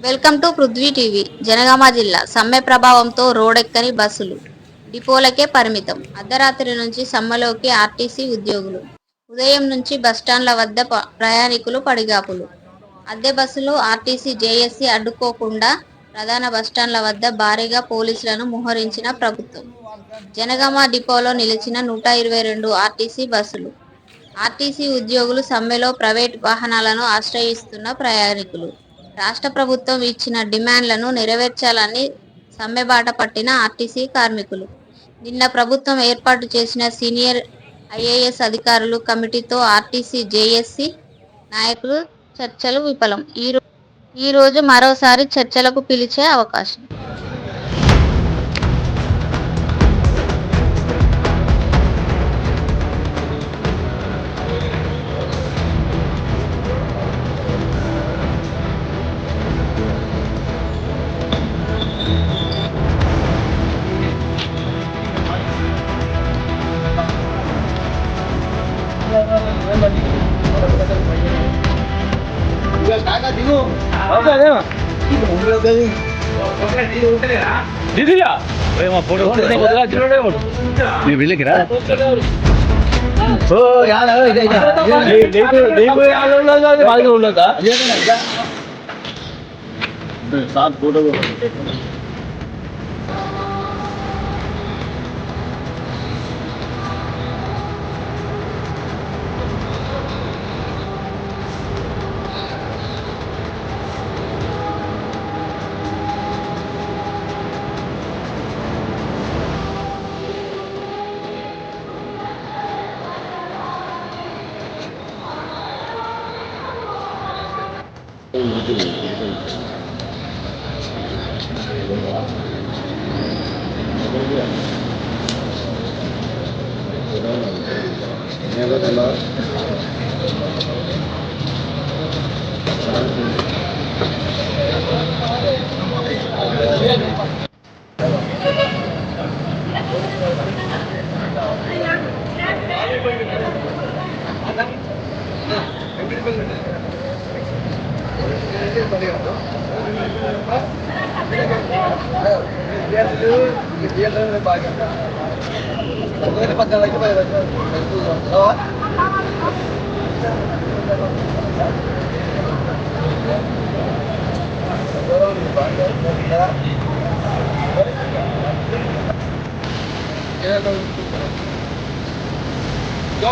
Welcome to Prithvi TV. Jangaon జిల్లా సమ్మె ప్రభావంతో రోడెక్కని బస్సులు డిపోలకే పరిమితం. అర్ధరాత్రి నుంచి సమ్మెలోకి ఆర్టీసీ ఉద్యోగులు. ఉదయం నుంచి బస్టాండ్ల వద్ద ప్రయాణికులు పడిగాపులు. అద్దె బస్సులు ఆర్టీసీ జేఏసీ అడ్డుకోకుండా ప్రధాన బస్టాండ్ల వద్ద భారీగా పోలీసులను మోహరించిన ప్రభుత్వం. జనగామ డిపోలో నిలిచిన 122 ఆర్టీసీ బస్సులు. ఆర్టీసీ ఉద్యోగులు సమ్మెలో ప్రైవేట్ వాహనాలను ఆశ్రయిస్తున్న ప్రయాణికులు. రాష్ట్ర ప్రభుత్వం ఇచ్చిన డిమాండ్లను నెరవేర్చాలని సమ్మెబాట పట్టిన ఆర్టీసీ కార్మికులు. నిన్న ప్రభుత్వం ఏర్పాటు చేసిన సీనియర్ ఐఏఎస్ అధికారులు కమిటీతో ఆర్టీసీ జేఏసీ నాయకులు చర్చలు విఫలం. ఈ రోజు మరోసారి చర్చలకు పిలిచే అవకాశం. Yo,